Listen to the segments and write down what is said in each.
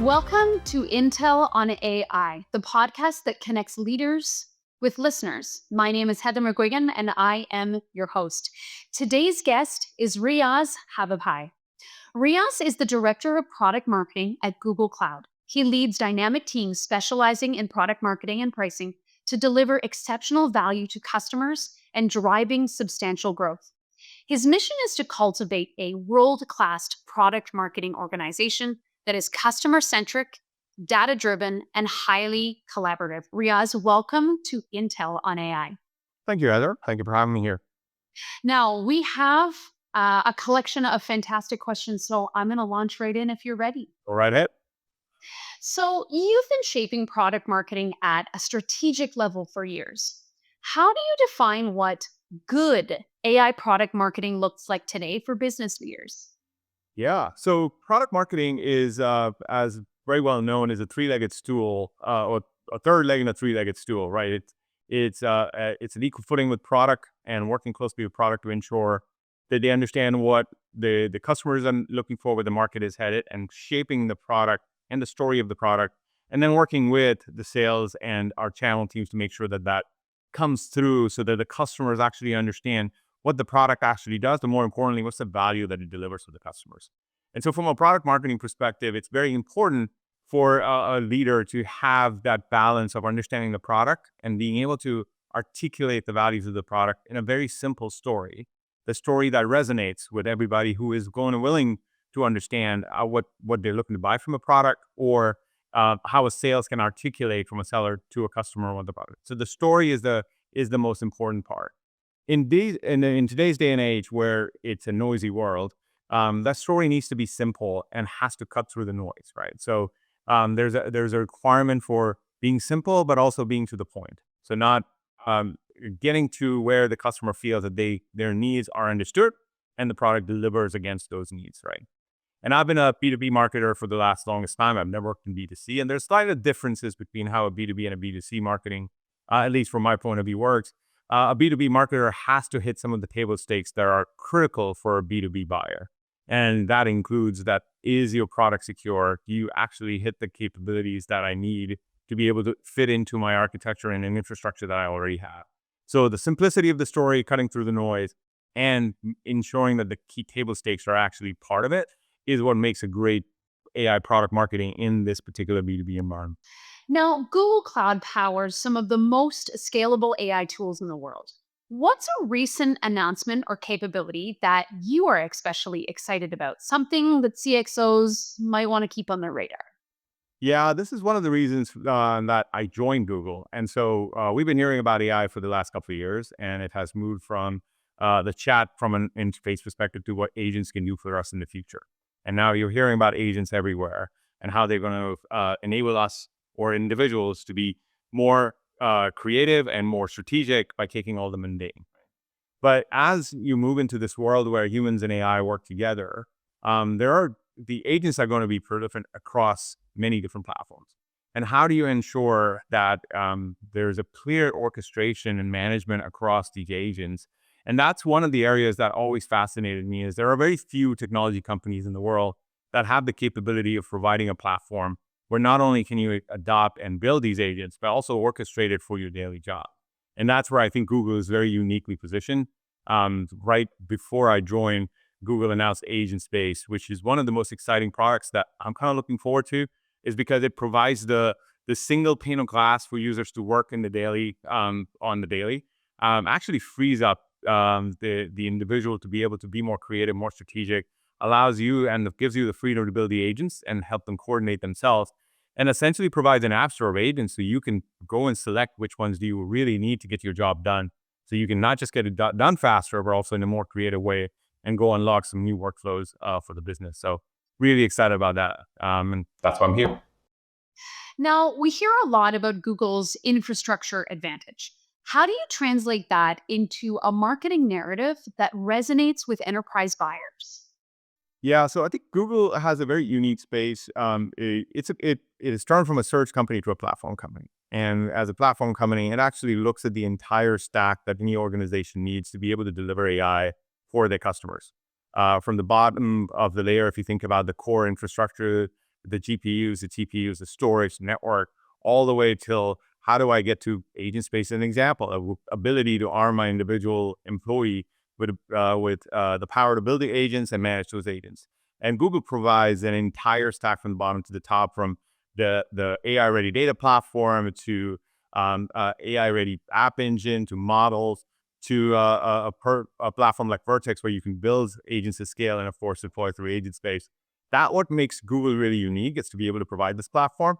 Welcome to Intel on AI, the podcast that connects leaders with listeners. My name is Heather McGuigan, and I am your host. Today's guest is Riyaz Habibbhai. Riyaz is the Director of Product Marketing at Google Cloud. He leads dynamic teams specializing in product marketing and pricing to deliver exceptional value to customers and driving substantial growth. His mission is to cultivate a world-class product marketing organization that is customer-centric, data-driven, and highly collaborative. Riyaz, welcome to Intel on AI. Thank you, Heather. Thank you for having me here. Now, we have a collection of fantastic questions, so I'm going to launch right in if you're ready. Go right ahead. So, you've been shaping product marketing at a strategic level for years. How do you define what good AI product marketing looks like today for business leaders? Yeah. So product marketing is, as very well known, is a three-legged stool, or a third leg in a three-legged stool, right? It's an equal footing with product and working closely with product to ensure that they understand what the customers are looking for, where the market is headed, and shaping the product and the story of the product, and then working with the sales and our channel teams to make sure that that comes through, so that the customers actually understand what the product actually does, but more importantly, what's the value that it delivers to the customers. And so from a product marketing perspective, it's very important for a leader to have that balance of understanding the product and being able to articulate the values of the product in a very simple story, the story that resonates with everybody who is going and willing to understand what they're looking to buy from a product, or how a sales can articulate from a seller to a customer what the product. So the story is the most important part. In today's day and age, where it's a noisy world, that story needs to be simple and has to cut through the noise, right? So there's a requirement for being simple, but also being to the point. So not getting to where the customer feels that their needs are understood and the product delivers against those needs, right? And I've been a B2B marketer for the longest time. I've never worked in B2C, and there's slight differences between how a B2B and a B2C marketing, at least from my point of view, works. A B2B marketer has to hit some of the table stakes that are critical for a B2B buyer. And that includes that, is your product secure? Do you actually hit the capabilities that I need to be able to fit into my architecture and an infrastructure that I already have? So the simplicity of the story, cutting through the noise, and ensuring that the key table stakes are actually part of it is what makes a great AI product marketing in this particular B2B environment. Now, Google Cloud powers some of the most scalable AI tools in the world. What's a recent announcement or capability that you are especially excited about? Something that CXOs might want to keep on their radar? Yeah, this is one of the reasons that I joined Google. And so we've been hearing about AI for the last couple of years, and it has moved from the chat from an interface perspective to what agents can do for us in the future. And now you're hearing about agents everywhere and how they're going to enable us or individuals to be more creative and more strategic by taking all the mundane. But as you move into this world where humans and AI work together, the agents are going to be prolific across many different platforms. And how do you ensure that there's a clear orchestration and management across these agents? And that's one of the areas that always fascinated me, is there are very few technology companies in the world that have the capability of providing a platform where not only can you adopt and build these agents, but also orchestrate it for your daily job. And that's where I think Google is very uniquely positioned. Right before I joined, Google announced AgentSpace, which is one of the most exciting products that I'm kind of looking forward to, is because it provides the single pane of glass for users to work in the daily, on the daily, actually frees up the individual to be able to be more creative, more strategic, allows you and gives you the freedom to build the agents and help them coordinate themselves, and essentially provides an app store of agents so you can go and select which ones do you really need to get your job done. So you can not just get it done faster, but also in a more creative way, and go unlock some new workflows for the business. So really excited about that. And that's why I'm here. Now, we hear a lot about Google's infrastructure advantage. How do you translate that into a marketing narrative that resonates with enterprise buyers? Yeah, so I think Google has a very unique space. It is turned from a search company to a platform company. And as a platform company, it actually looks at the entire stack that any organization needs to be able to deliver AI for their customers. From the bottom of the layer, if you think about the core infrastructure, the GPUs, the TPUs, the storage, network, all the way till how do I get to AgentSpace? An example of ability to arm my individual employee with the power to build the agents and manage those agents. And Google provides an entire stack from the bottom to the top, from the AI ready data platform to AI ready app engine to models to a platform like Vertex where you can build agents at scale and of course deploy through AgentSpace. That what makes Google really unique is to be able to provide this platform.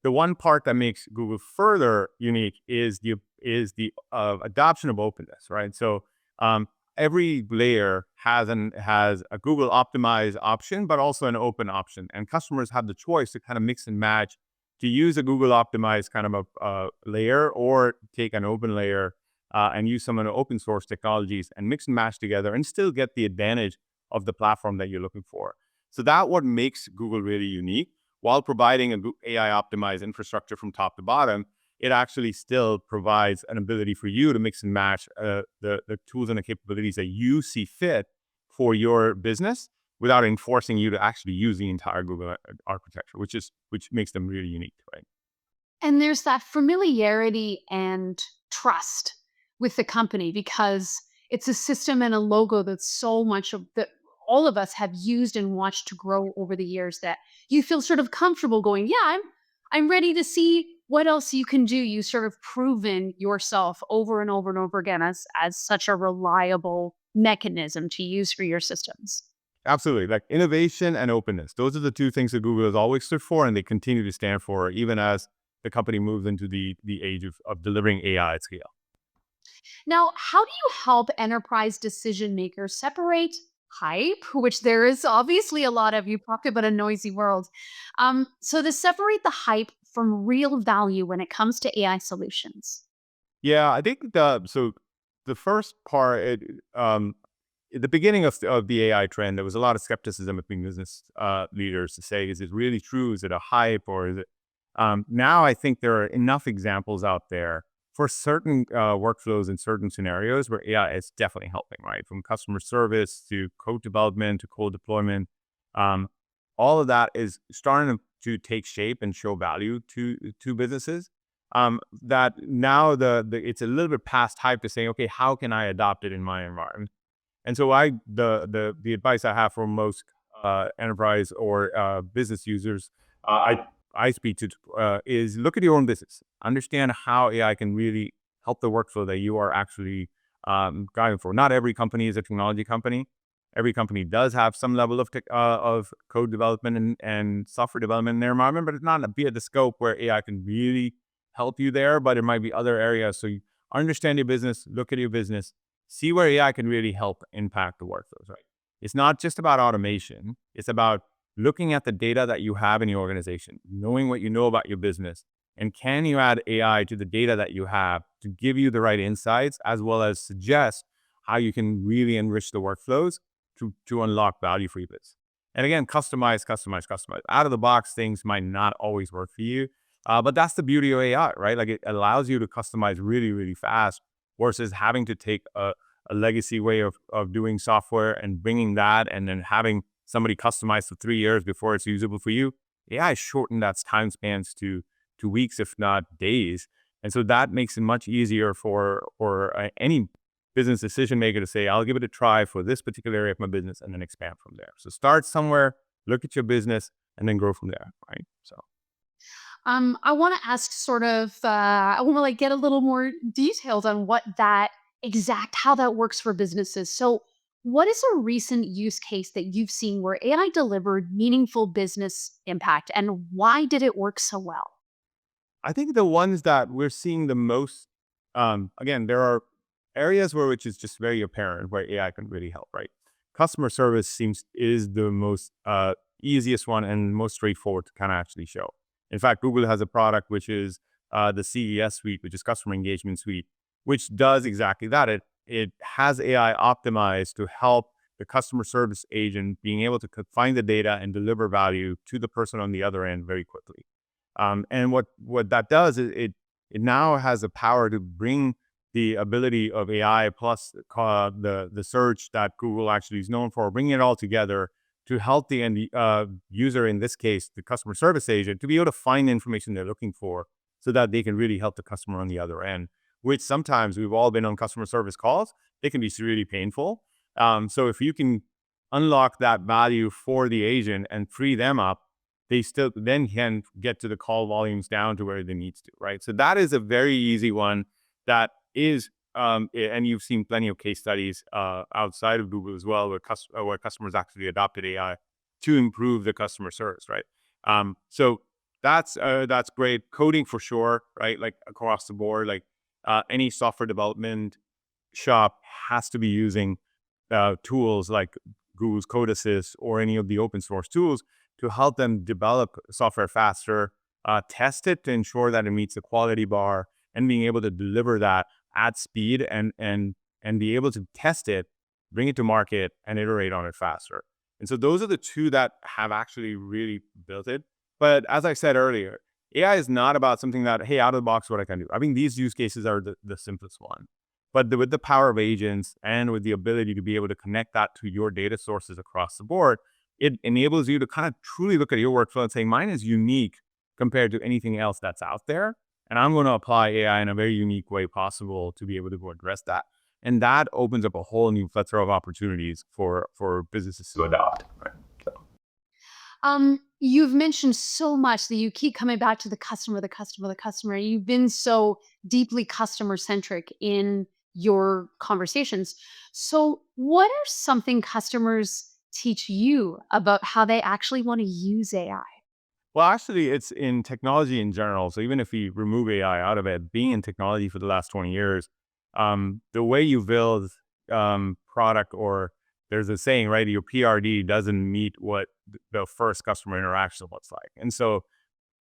The one part that makes Google further unique is the adoption of openness, right? So um, every layer has a Google optimized option, but also an open option, and customers have the choice to kind of mix and match to use a Google optimized kind of a layer or take an open layer and use some of the open source technologies and mix and match together and still get the advantage of the platform that you're looking for. So that what makes Google really unique while providing a AI optimized infrastructure from top to bottom. It actually still provides an ability for you to mix and match the tools and the capabilities that you see fit for your business without enforcing you to actually use the entire Google architecture, which makes them really unique, right? And there's that familiarity and trust with the company because it's a system and a logo that's so much of that all of us have used and watched to grow over the years that you feel sort of comfortable going, yeah, I'm ready to see what else you can do. You sort of proven yourself over and over and over again as such a reliable mechanism to use for your systems. Absolutely. Like innovation and openness. Those are the two things that Google has always stood for and they continue to stand for, even as the company moves into the age of delivering AI at scale. Now, how do you help enterprise decision makers separate hype, which there is obviously a lot of? You talked about a noisy world. So to separate the hype from real value when it comes to AI solutions. Yeah, I think the first part, at the beginning of the AI trend, there was a lot of skepticism between business leaders to say, is it really true? Is it a hype or is it? Now I think there are enough examples out there for certain workflows in certain scenarios where AI is definitely helping, right? From customer service to code development to code deployment. Um, all of that is starting to take shape and show value to businesses. That now the it's a little bit past hype to say, okay, how can I adopt it in my environment? And so the advice I have for most enterprise or business users, I speak to is look at your own business, understand how AI can really help the workflow that you are actually guiding for. Not every company is a technology company. Every company does have some level of code development and software development in their environment, but it's not be at the scope where AI can really help you there. But it might be other areas. So you understand your business, look at your business, see where AI can really help impact the workflows, right? It's not just about automation. It's about looking at the data that you have in your organization, knowing what you know about your business, and can you add AI to the data that you have to give you the right insights, as well as suggest how you can really enrich the workflows to unlock value for your business. And again, customize, customize, customize. Out of the box, things might not always work for you, but that's the beauty of AI, right? Like it allows you to customize really, really fast versus having to take a legacy way of doing software and bringing that and then having somebody customize for 3 years before it's usable for you. AI shortened that time spans to weeks, if not days. And so that makes it much easier for any business decision maker to say, I'll give it a try for this particular area of my business and then expand from there. So start somewhere, look at your business, and then grow from there, right? So I want to ask sort of, I want to like get a little more detailed on what that exact, how that works for businesses. So what is a recent use case that you've seen where AI delivered meaningful business impact and why did it work so well? I think the ones that we're seeing the most, again, there are areas where which is just very apparent where AI can really help, right? Customer service seems is the most easiest one and most straightforward to kind of actually show. In fact, Google has a product which is the CES suite, which is customer engagement suite, which does exactly that. It has AI optimized to help the customer service agent being able to find the data and deliver value to the person on the other end very quickly. And what that does is it now has the power to bring the ability of AI plus the search that Google actually is known for, bringing it all together to help the end user, in this case, the customer service agent, to be able to find the information they're looking for so that they can really help the customer on the other end, which sometimes we've all been on customer service calls. They can be really painful. So if you can unlock that value for the agent and free them up, they still then can get to the call volumes down to where they need to, right? So that is a very easy one that is, and you've seen plenty of case studies outside of Google as well, where customers actually adopted AI to improve the customer service, right? So that's great. Coding for sure, right? Like across the board, like any software development shop has to be using tools like Google's Code Assist or any of the open source tools to help them develop software faster, test it to ensure that it meets the quality bar, and being able to deliver that at speed and be able to test it, bring it to market, and iterate on it faster. And so those are the two that have actually really built it. But as I said earlier, AI is not about something that, hey, out of the box, what I can do. I mean, these use cases are the simplest one. But with the power of agents and with the ability to be able to connect that to your data sources across the board, it enables you to kind of truly look at your workflow and say, mine is unique compared to anything else that's out there. And I'm going to apply AI in a very unique way possible to be able to go address that. And that opens up a whole new plethora of opportunities for businesses to adopt. Right. So. You've mentioned so much that you keep coming back to the customer, the customer, the customer. You've been so deeply customer centric in your conversations. So, what are something customers teach you about how they actually want to use AI? Well, actually, it's in technology in general. So even if we remove AI out of it, being in technology for the last 20 years, the way you build product, or there's a saying, right? Your PRD doesn't meet what the first customer interaction looks like. And so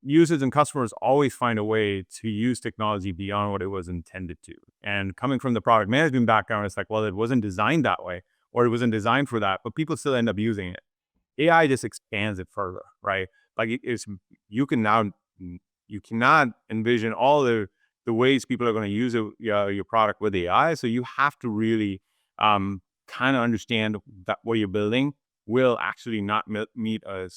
users and customers always find a way to use technology beyond what it was intended to. And coming from the product management background, it's like, well, it wasn't designed that way, or it wasn't designed for that, but people still end up using it. AI just expands it further, right? Like it's you can now you cannot envision all the ways people are going to use your product with AI. So you have to really kind of understand that what you're building will actually not meet a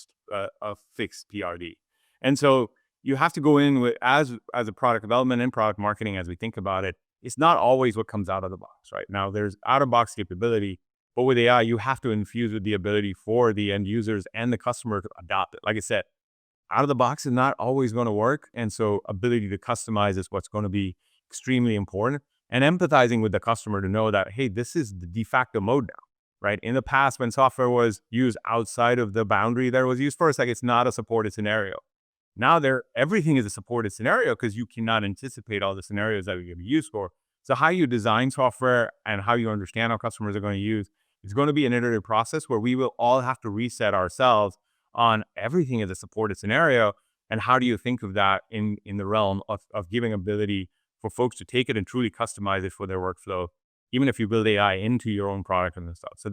fixed PRD, and so you have to go in with as a product development and product marketing as we think about it. It's not always what comes out of the box, right? Now there's out of box capability, but with AI, you have to infuse with the ability for the end users and the customer to adopt it. Like I said, out of the box is not always going to work. And so ability to customize is what's going to be extremely important. And empathizing with the customer to know that, hey, this is the de facto mode now, right? In the past, when software was used outside of the boundary that it was used for, it's like it's not a supported scenario. Now everything is a supported scenario because you cannot anticipate all the scenarios that you're going to be used for. So how you design software and how you understand how customers are going to use, it's going to be an iterative process where we will all have to reset ourselves on everything as a supported scenario. And how do you think of that in the realm of giving ability for folks to take it and truly customize it for their workflow, even if you build AI into your own product and stuff. So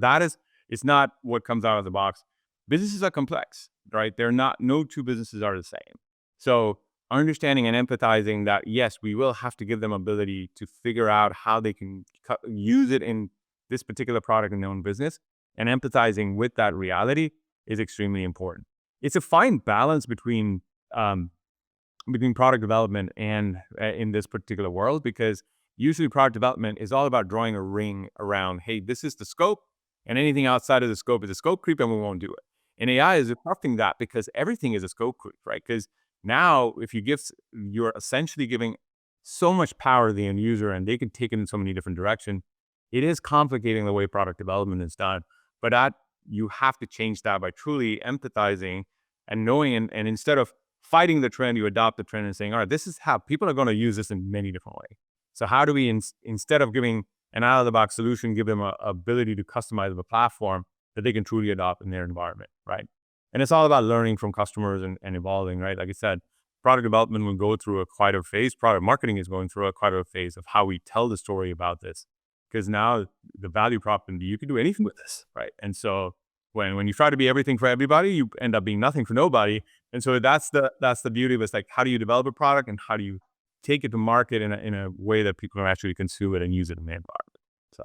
it's not what comes out of the box. Businesses are complex, right? No two businesses are the same. So understanding and empathizing that, yes, we will have to give them ability to figure out how they can use it in this particular product in their own business, and empathizing with that reality is extremely important. It's a fine balance between product development and in this particular world, because usually product development is all about drawing a ring around, hey, this is the scope, and anything outside of the scope is a scope creep, and we won't do it. And AI is disrupting that because everything is a scope creep, right? Because now if you're essentially giving so much power to the end user and they can take it in so many different directions, it is complicating the way product development is done. But you have to change that by truly empathizing and knowing, and instead of fighting the trend, you adopt the trend and saying, all right, this is how people are going to use this in many different ways. So how do we, instead of giving an out-of-the-box solution, give them a ability to customize the platform that they can truly adopt in their environment, right? And it's all about learning from customers and evolving, right? Like I said, product development will go through quite a phase. Product marketing is going through quite a phase of how we tell the story about this, because now the value prop can be, you can do anything with this, right? And so when you try to be everything for everybody, you end up being nothing for nobody. And so that's the beauty of it. It's like, how do you develop a product and how do you take it to market in a way that people can actually consume it and use it in their environment? So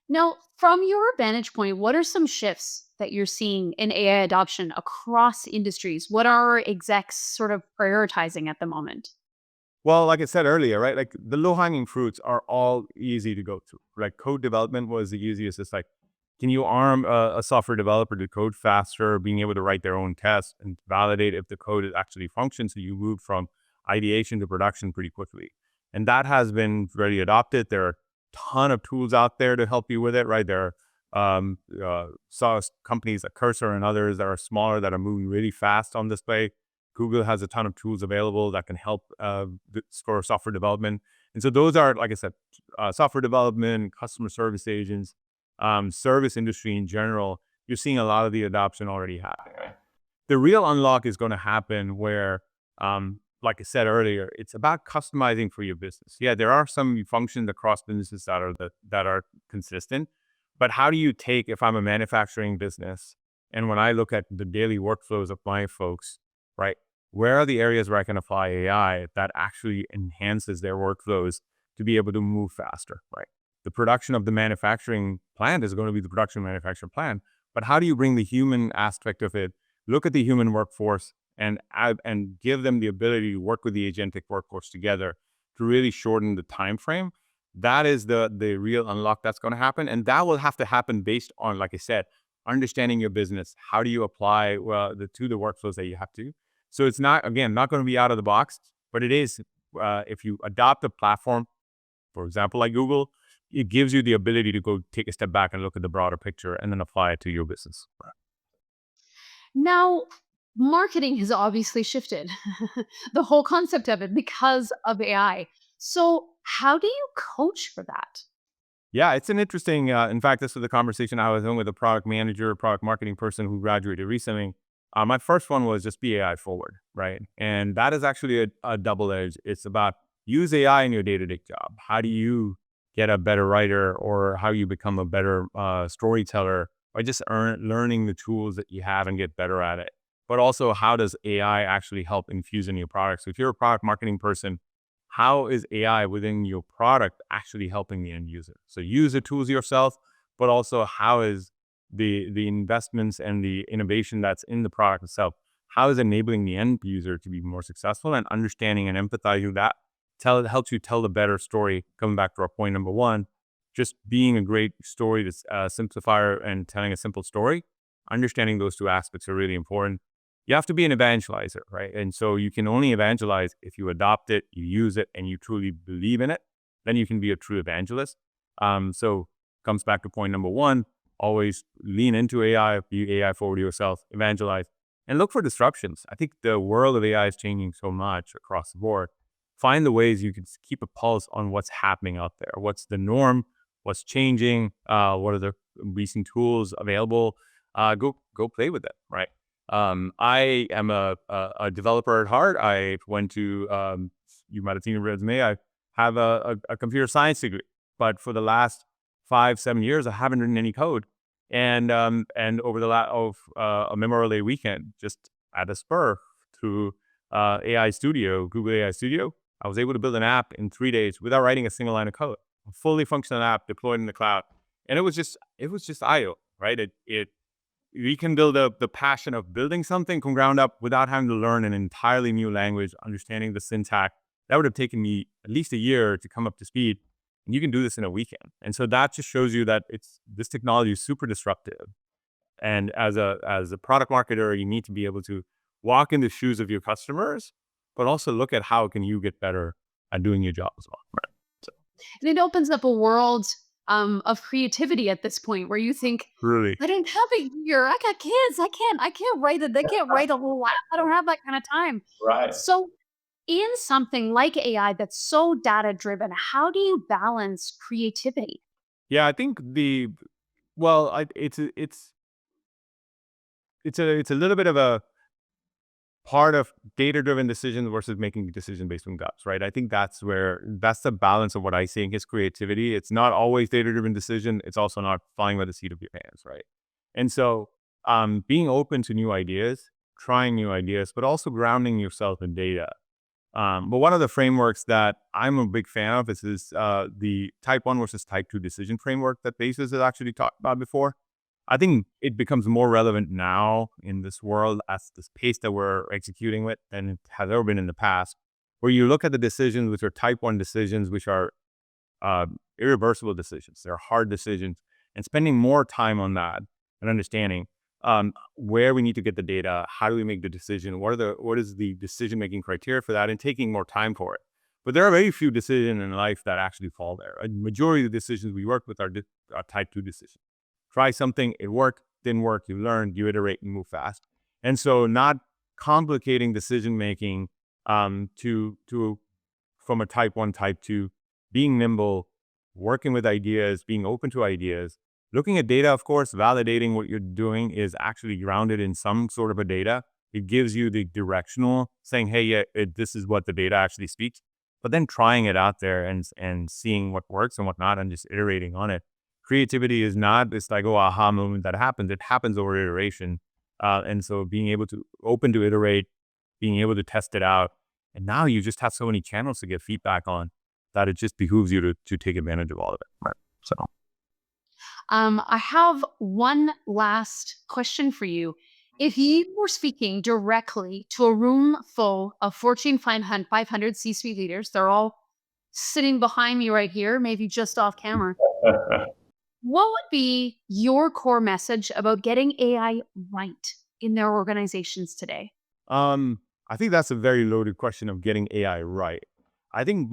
Now, from your vantage point, what are some shifts that you're seeing in AI adoption across industries? What are execs sort of prioritizing at the moment? Well, like I said earlier, right? Like the low hanging fruits are all easy to go through. Like code development was the easiest. It's like, can you arm a software developer to code faster, being able to write their own tests and validate if the code is actually functions? So you move from ideation to production pretty quickly. And that has been very adopted. There are a ton of tools out there to help you with it, right? There are companies like Cursor and others that are smaller that are moving really fast on this way. Google has a ton of tools available that can help for software development. And so those are, like I said, software development, customer service agents, service industry in general. You're seeing a lot of the adoption already happening. Right? The real unlock is going to happen where, like I said earlier, it's about customizing for your business. Yeah, there are some functions across businesses that are consistent, but how do you take if I'm a manufacturing business and when I look at the daily workflows of my folks, right? Where are the areas where I can apply AI that actually enhances their workflows to be able to move faster, right? The production of the manufacturing plant is going to be the production manufacturing plant, but how do you bring the human aspect of it, look at the human workforce and give them the ability to work with the agentic workforce together to really shorten the time frame? That is the real unlock that's going to happen, and that will have to happen based on, like I said, understanding your business. How do you apply the workflows that you have to? So it's not, again, not going to be out of the box, but it is, if you adopt a platform, for example, like Google, it gives you the ability to go take a step back and look at the broader picture and then apply it to your business. Now, marketing has obviously shifted the whole concept of it because of AI. So, how do you coach for that? Yeah, it's an interesting. In fact, this was the conversation I was in with a product manager, product marketing person who graduated recently. My first one was just be AI forward, right? And that is actually a double edge. It's about use AI in your day to day job. How do you get a better writer, or how you become a better storyteller, or just learning the tools that you have and get better at it. But also, how does AI actually help infuse in your product? So if you're a product marketing person, how is AI within your product actually helping the end user? So use the tools yourself, but also how is the investments and the innovation that's in the product itself, how is enabling the end user to be more successful, and understanding and empathizing that helps you tell the better story. Coming back to our point number one, just being a great story to simplifier and telling a simple story, understanding those two aspects are really important. You have to be an evangelizer, right? And so you can only evangelize if you adopt it, you use it, and you truly believe in it. Then you can be a true evangelist. So comes back to point number one: always lean into AI, be AI forward yourself, evangelize, and look for disruptions. I think the world of AI is changing so much across the board. Find the ways you can keep a pulse on what's happening out there. What's the norm? What's changing? What are the recent tools available? Go play with it, right? I am a developer at heart. I went to, you might have seen a resume. I have a computer science degree, but for the last 5, 7 years, I haven't written any code. And over the a Memorial Day weekend, just at a spur through AI Studio, Google AI Studio, I was able to build an app in 3 days without writing a single line of code. A fully functional app deployed in the cloud, and it was just IO, right? It we can build the passion of building something from ground up without having to learn an entirely new language, understanding the syntax. That would have taken me at least a year to come up to speed. And you can do this in a weekend. And so that just shows you that this technology is super disruptive. And as a product marketer, you need to be able to walk in the shoes of your customers, but also look at how can you get better at doing your job as well. Right. So And it opens up a world of creativity at this point where you think, really. I don't have a year. I got kids. I can't write it. They can't write a whole lot. I don't have that kind of time. Right. So in something like AI that's so data driven, how do you balance creativity? Yeah, I think it's a little bit of a part of data-driven decisions versus making a decision based on guts, right? I think that's the balance of what I think is creativity. It's not always data-driven decision. It's also not flying by the seat of your pants, right? And so, being open to new ideas, trying new ideas, but also grounding yourself in data But one of the frameworks that I'm a big fan of is the type 1 versus type 2 decision framework that Basis has actually talked about before. I think it becomes more relevant now in this world as the pace that we're executing with than it has ever been in the past, where you look at the decisions which are type 1 decisions, which are irreversible decisions. They're hard decisions, and spending more time on that and understanding where we need to get the data, how do we make the decision, what is the decision making criteria for that, and taking more time for it. But there are very few decisions in life that actually fall there. A majority of the decisions we work with are type 2 decisions. Try something, it worked, didn't work, you learn, you iterate, and move fast. And so, not complicating decision making to from a type 1, type 2, being nimble, working with ideas, being open to ideas, looking at data, of course, validating what you're doing is actually grounded in some sort of a data. It gives you the directional saying, hey, yeah, this is what the data actually speaks. But then trying it out there and seeing what works and what not, and just iterating on it. Creativity is not this like, oh, aha moment that happens. It happens over iteration. And so being able to open to iterate, being able to test it out. And now you just have so many channels to get feedback on that it just behooves you to take advantage of all of it. Right. So I have one last question for you. If you were speaking directly to a room full of Fortune 500 C-suite leaders, they're all sitting behind me right here, maybe just off camera. What would be your core message about getting AI right in their organizations today? I think that's a very loaded question of getting AI right. I think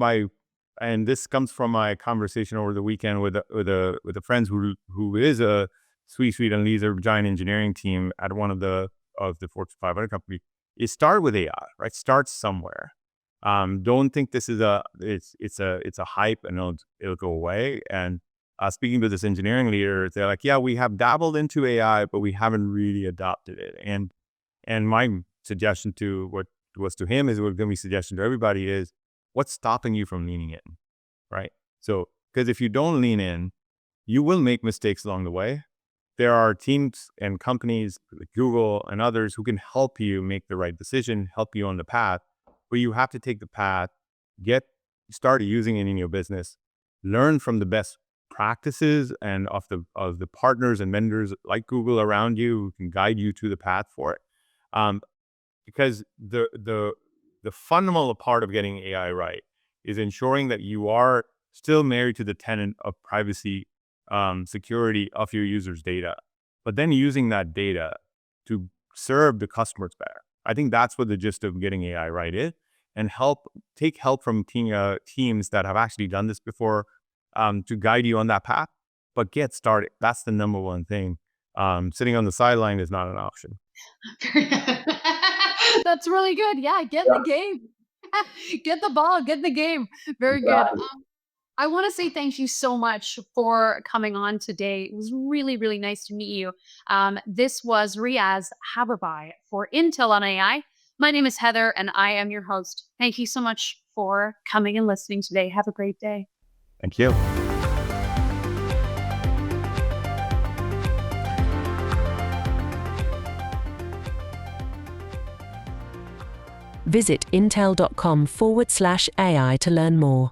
and this comes from my conversation over the weekend with a friend who is a C-suite and leads a giant engineering team at one of the Fortune 500 companies. Is start with AI, right? Start somewhere. Don't think this is it's a hype and it'll go away. And speaking to this engineering leader, they're like, yeah, we have dabbled into AI, but we haven't really adopted it. And my suggestion to what was to him is what going to be suggestion to everybody is, what's stopping you from leaning in, right? So, because if you don't lean in, you will make mistakes along the way. There are teams and companies like Google and others who can help you make the right decision, help you on the path, but you have to take the path, start using it in your business, learn from the best practices and of the partners and vendors like Google around you who can guide you to the path for it. Because the fundamental part of getting AI right is ensuring that you are still married to the tenet of privacy, security of your users' data, but then using that data to serve the customers better. I think that's what the gist of getting AI right is, and take help from teams that have actually done this before to guide you on that path. But get started. That's the number one thing. Sitting on the sideline is not an option. That's really good. Yeah, get in the game. Get the ball, get in the game. Very good. I want to say thank you so much for coming on today. It was really, really nice to meet you. This was Riyaz Habibbhai for Intel on AI. My name is Heather, and I am your host. Thank you so much for coming and listening today. Have a great day. Thank you. Visit intel.com/AI to learn more.